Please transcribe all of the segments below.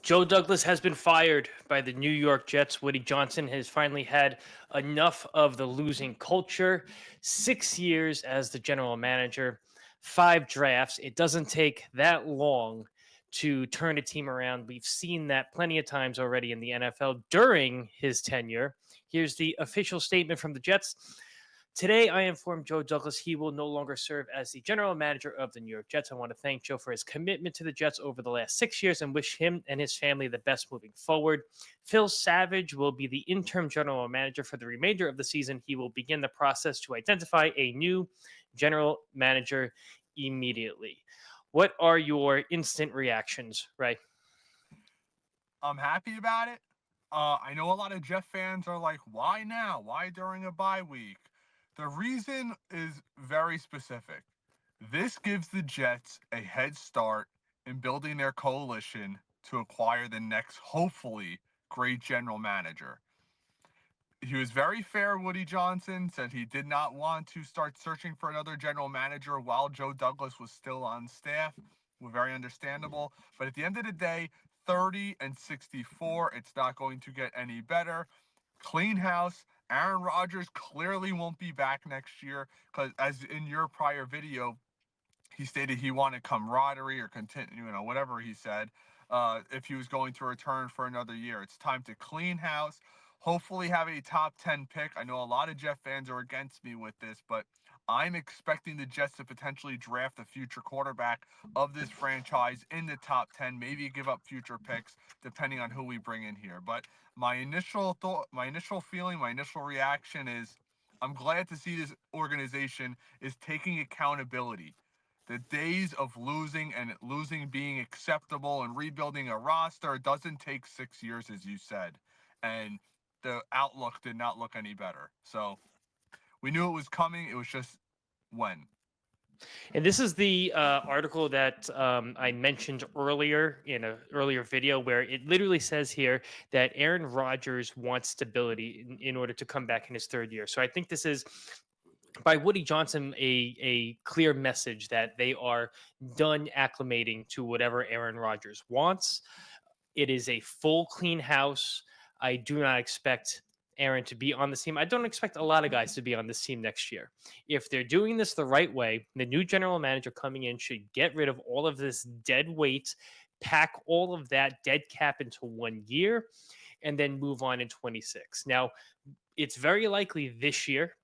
Joe Douglas has been fired by the New York Jets. Woody Johnson has finally had enough of the losing culture. 6 years as the general manager, five drafts. It doesn't take that long to turn a team around. We've seen that plenty of times already in the NFL during his tenure. Here's the official statement from the Jets. Today, I informed Joe Douglas he will no longer serve as the general manager of the New York Jets. I want to thank Joe for his commitment to the Jets over the last 6 years and wish him and his family the best moving forward. Phil Savage will be the interim general manager for the remainder of the season. He will begin the process to identify a new general manager immediately. What are your instant reactions, Ray? I'm happy about it. I know a lot of Jet fans are like, why now? Why during a bye week? The reason is very specific. This gives the Jets a head start in building their coalition to acquire the next, hopefully, great general manager. He was very fair, Woody Johnson, said he did not want to start searching for another general manager while Joe Douglas was still on staff. We're very understandable. But at the end of the day, 30 and 64, it's not going to get any better. Clean house. Aaron Rodgers clearly won't be back next year because, as in your prior video, he stated he wanted camaraderie or continue, whatever he said. If he was going to return for another year, it's time to clean house. Hopefully, have a top 10 pick. I know a lot of Jet fans are against me with this, but I'm expecting the Jets to potentially draft the future quarterback of this franchise in the top 10, maybe give up future picks depending on who we bring in here. But my initial thought, my initial feeling, my initial reaction is I'm glad to see this organization is taking accountability. The days of losing and losing being acceptable and rebuilding a roster doesn't take 6 years, as you said. And the outlook did not look any better. So we knew it was coming. It was just when. And this is the article that I mentioned earlier in an earlier video, where it literally says here that Aaron Rodgers wants stability in order to come back in his third year. So I think this is by Woody Johnson a clear message that they are done acclimating to whatever Aaron Rodgers wants. It is a full clean house. I do not expect Aaron to be on the team. I don't expect a lot of guys to be on this team next year. If they're doing this the right way, the new general manager coming in should get rid of all of this dead weight, pack all of that dead cap into 1 year, and then move on in 26. Now, it's very likely this year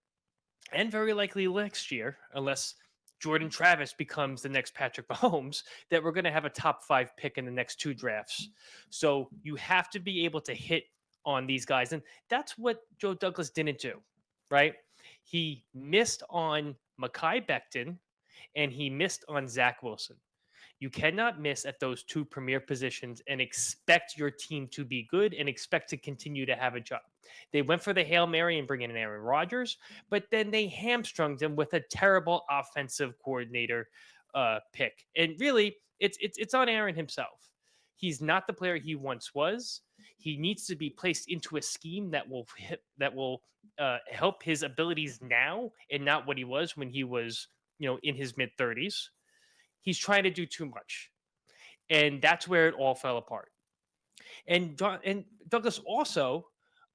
and very likely next year, unless Jordan Travis becomes the next Patrick Mahomes, that we're going to have a top five pick in the next two drafts. So you have to be able to hit on these guys. And that's what Joe Douglas didn't do, right? He missed on Mekhi Becton and he missed on Zach Wilson. You cannot miss at those two premier positions and expect your team to be good and expect to continue to have a job. They went for the Hail Mary and bring in Aaron Rodgers, but then they hamstrung them with a terrible offensive coordinator pick. And really, it's on Aaron himself. He's not the player he once was. He needs to be placed into a scheme that will help his abilities now and not what he was when he was in his mid 30s. He's trying to do too much. And that's where it all fell apart. And Douglas also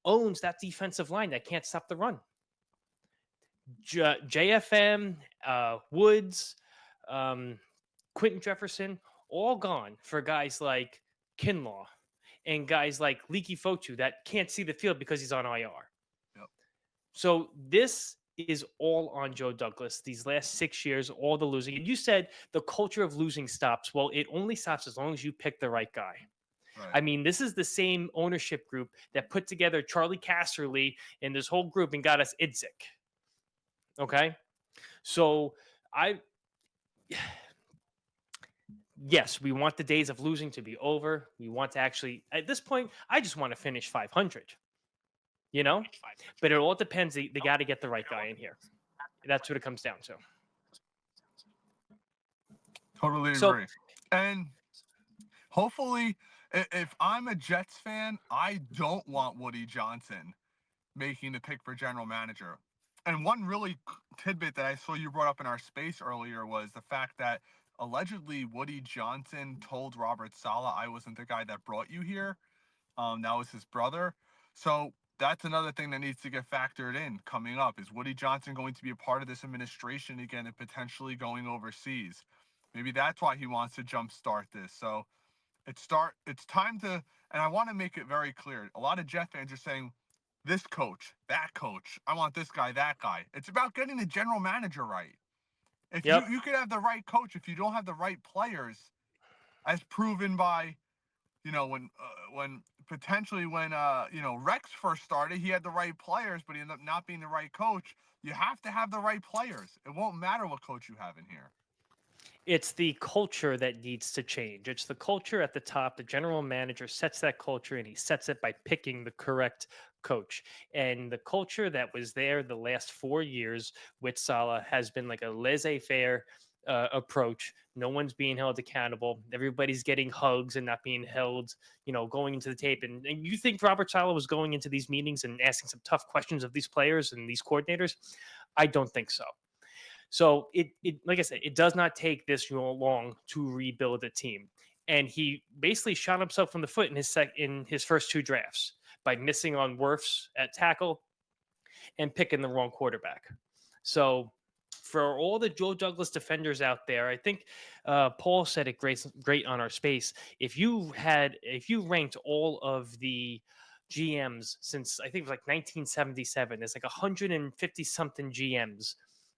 owns that defensive line that can't stop the run. JFM, Woods, um, Quentin Jefferson, all gone for guys like Kinlaw and guys like Leaky Fotu that can't see the field because he's on IR. Yep. So this is all on Joe Douglas. These last 6 years, all the losing. And you said the culture of losing stops. Well, it only stops as long as you pick the right guy. Right. I mean, this is the same ownership group that put together Charlie Casserly and this whole group and got us Idzik. Okay. So I, yes, we want the days of losing to be over. We want to actually, at this point, I just want to finish 500, but it all depends. They got to get the right guy in here. That's what it comes down to. Totally So, agree. And hopefully, if I'm a Jets fan, I don't want Woody Johnson making the pick for general manager. And one really tidbit that I saw you brought up in our space earlier was the fact that allegedly Woody Johnson told Robert Saleh, I wasn't the guy that brought you here. That was his brother. So that's another thing that needs to get factored in coming up. Is Woody Johnson going to be a part of this administration again and potentially going overseas? Maybe that's why he wants to jumpstart this. So it's time to, and I want to make it very clear. A lot of Jet fans are saying this coach, that coach, I want this guy, that guy. It's about getting the general manager right. If you Yep. you could have the right coach, if you don't have the right players, as proven by, when potentially when Rex first started, he had the right players, but he ended up not being the right coach. You have to have the right players. It won't matter what coach you have in here. It's the culture that needs to change. It's the culture at the top. The general manager sets that culture, and he sets it by picking the correct coach. And the culture that was there the last 4 years with Salah has been like a laissez-faire approach. No one's being held accountable. Everybody's getting hugs and not being held, going into the tape. And you think Robert Salah was going into these meetings and asking some tough questions of these players and these coordinators? I don't think so. So it like I said, it does not take this long to rebuild a team. And he basically shot himself in the foot in his first two drafts by missing on Wirfs at tackle and picking the wrong quarterback. So for all the Joe Douglas defenders out there, I think Paul said it great on our space. If you ranked all of the GMs since I think it was like 1977, there's like 150 something GMs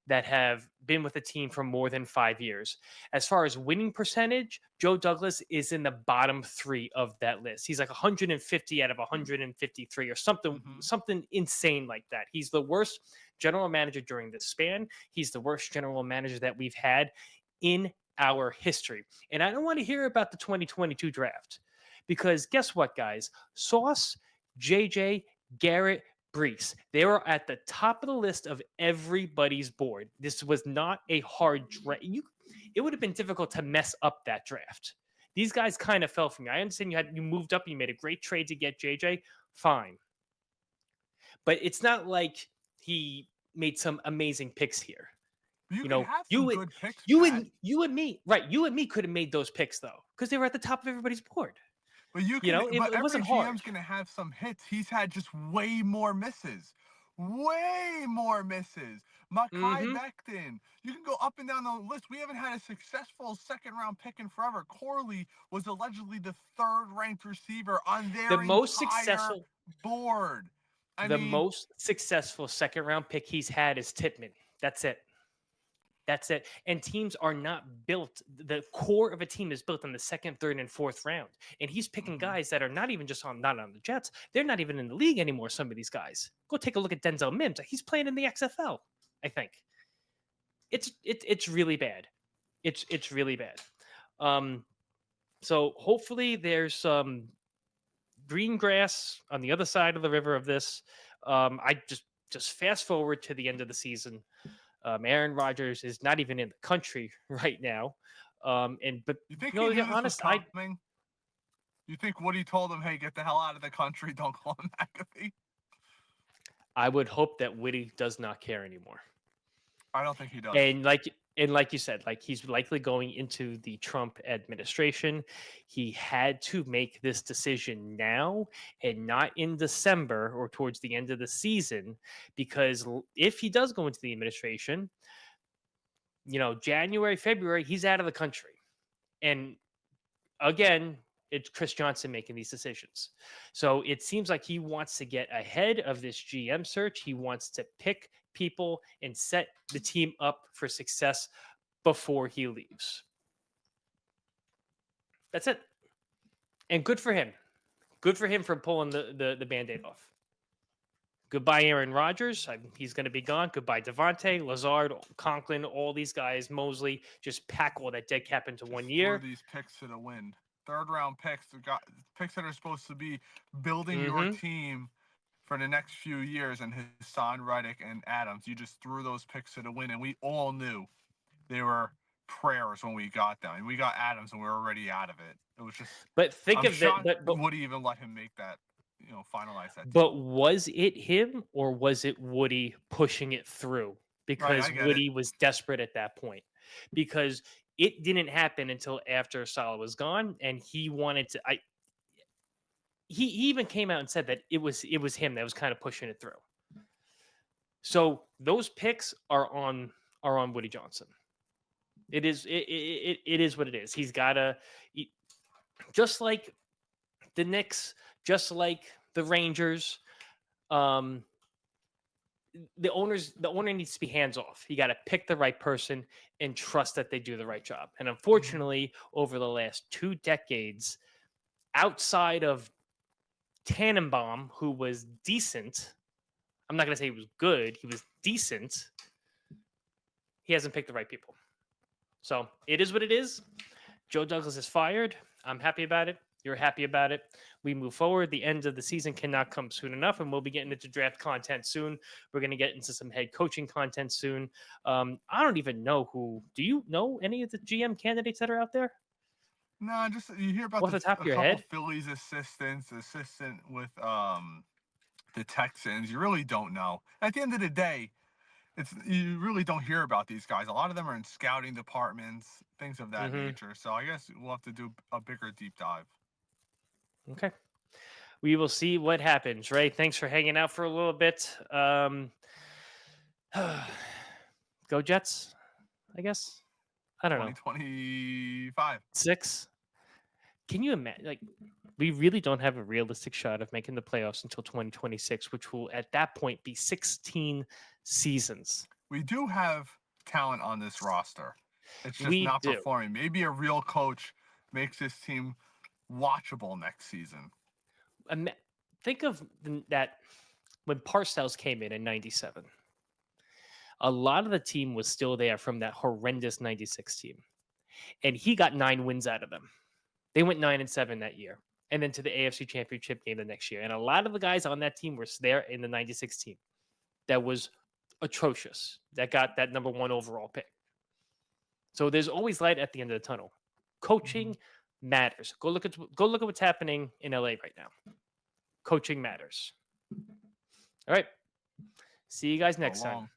that have been with the team for more than 5 years. As far as winning percentage, Joe Douglas is in the bottom three of that list. He's like 150 out of 153 or something insane like that. He's the worst general manager during this span. He's the worst general manager that we've had in our history. And I don't want to hear about the 2022 draft because guess what, guys? Sauce, JJ, Garrett, Brees. They were at the top of the list of everybody's board. This was not a hard draft. It would have been difficult to mess up that draft. These guys kind of fell for me. I understand you moved up, you made a great trade to get JJ. Fine. But it's not like he made some amazing picks here. You You can know, have some you good picks, you Pat. and you and me, right? You and me could have made those picks though, because they were at the top of everybody's board. But It every wasn't hard. GM's gonna have some hits. He's had just way more misses. Way more misses. Makai Mm-hmm. Becton. You can go up and down the list. We haven't had a successful second round pick in forever. Corley was allegedly the third ranked receiver on The their most entire successful board. The most successful second round pick he's had is Tippmann. That's it. That's it. And teams are not built. The core of a team is built in the second, third, and fourth round. And he's picking guys that are not even not on the Jets. They're not even in the league anymore. Some of these guys. Go take a look at Denzel Mims. He's playing in the XFL. I think. It's really bad. It's really bad. So hopefully there's some green grass on the other side of the river of this. I just fast forward to the end of the season. Aaron Rodgers is not even in the country right now. But you think he knew this was honest, coming? You think Woody told him, "Hey, get the hell out of the country. Don't call him McAfee"? I would hope that Woody does not care anymore. I don't think he does. And like you said, like he's likely going into the Trump administration. He had to make this decision now and not in December or towards the end of the season, because if he does go into the administration, January, February, he's out of the country. And again, it's Chris Johnson making these decisions. So it seems like he wants to get ahead of this GM search. He wants to pick people and set the team up for success before he leaves. That's it. And good for him. Good for him for pulling the Band-Aid off. Goodbye, Aaron Rodgers. He's going to be gone. Goodbye, Devontae, Lazard, Conklin, all these guys, Mosley. Just pack all that dead cap into 1 year. These picks to the wind. Third round picks, picks that are supposed to be building your team for the next few years, and Hassan Reddick and Adams. You just threw those picks to the wind, and we all knew they were prayers when we got them. And we got Adams, and we were already out of it. It was just. But think of that. But would he even let him make that? Finalize that. But was it him or was it Woody pushing it through? Right, I because get it. Woody was desperate at that point. Because it didn't happen until after Salah was gone, and he wanted to. He even came out and said that it was him that was kind of pushing it through. So those picks are on Woody Johnson. It is what it is. He's got to, just like the Knicks, just like the Rangers. Um, the owner needs to be hands off. You got to pick the right person and trust that they do the right job. And Mhm. unfortunately, over the last 2 decades, outside of Tannenbaum, who was decent, I'm not going to say he was good. He was decent. He hasn't picked the right people. So it is what it is. Joe Douglas is fired. I'm happy about it. You're happy about it. We move forward. The end of the season cannot come soon enough, and we'll be getting into draft content soon. We're going to get into some head coaching content soon. I don't even know who. Do you know any of the GM candidates that are out there? No, just you hear about Off the top a of your couple head? Phillies assistant with the Texans. You really don't know. At the end of the day, it's you really don't hear about these guys. A lot of them are in scouting departments, things of that Mm-hmm. nature. So I guess we'll have to do a bigger deep dive. Okay. We will see what happens, right? Thanks for hanging out for a little bit. Go Jets, I guess. I don't know. 2025. 6? Can you imagine? Like, we really don't have a realistic shot of making the playoffs until 2026, which will at that point be 16 seasons. We do have talent on this roster. It's just We not do. performing. Maybe a real coach makes this team watchable next season. Ima- Think of that when Parcells came in '97. A lot of the team was still there from that horrendous '96 team, and he got 9 wins out of them. They went 9-7 that year, and then to the AFC Championship game the next year. And a lot of the guys on that team were there in the '96 team. That was atrocious. That got that number 1 overall pick. So there's always light at the end of the tunnel. Mhm. Coaching matters. Go look at what's happening in LA right now. Coaching matters. All right. See you guys So next time. long.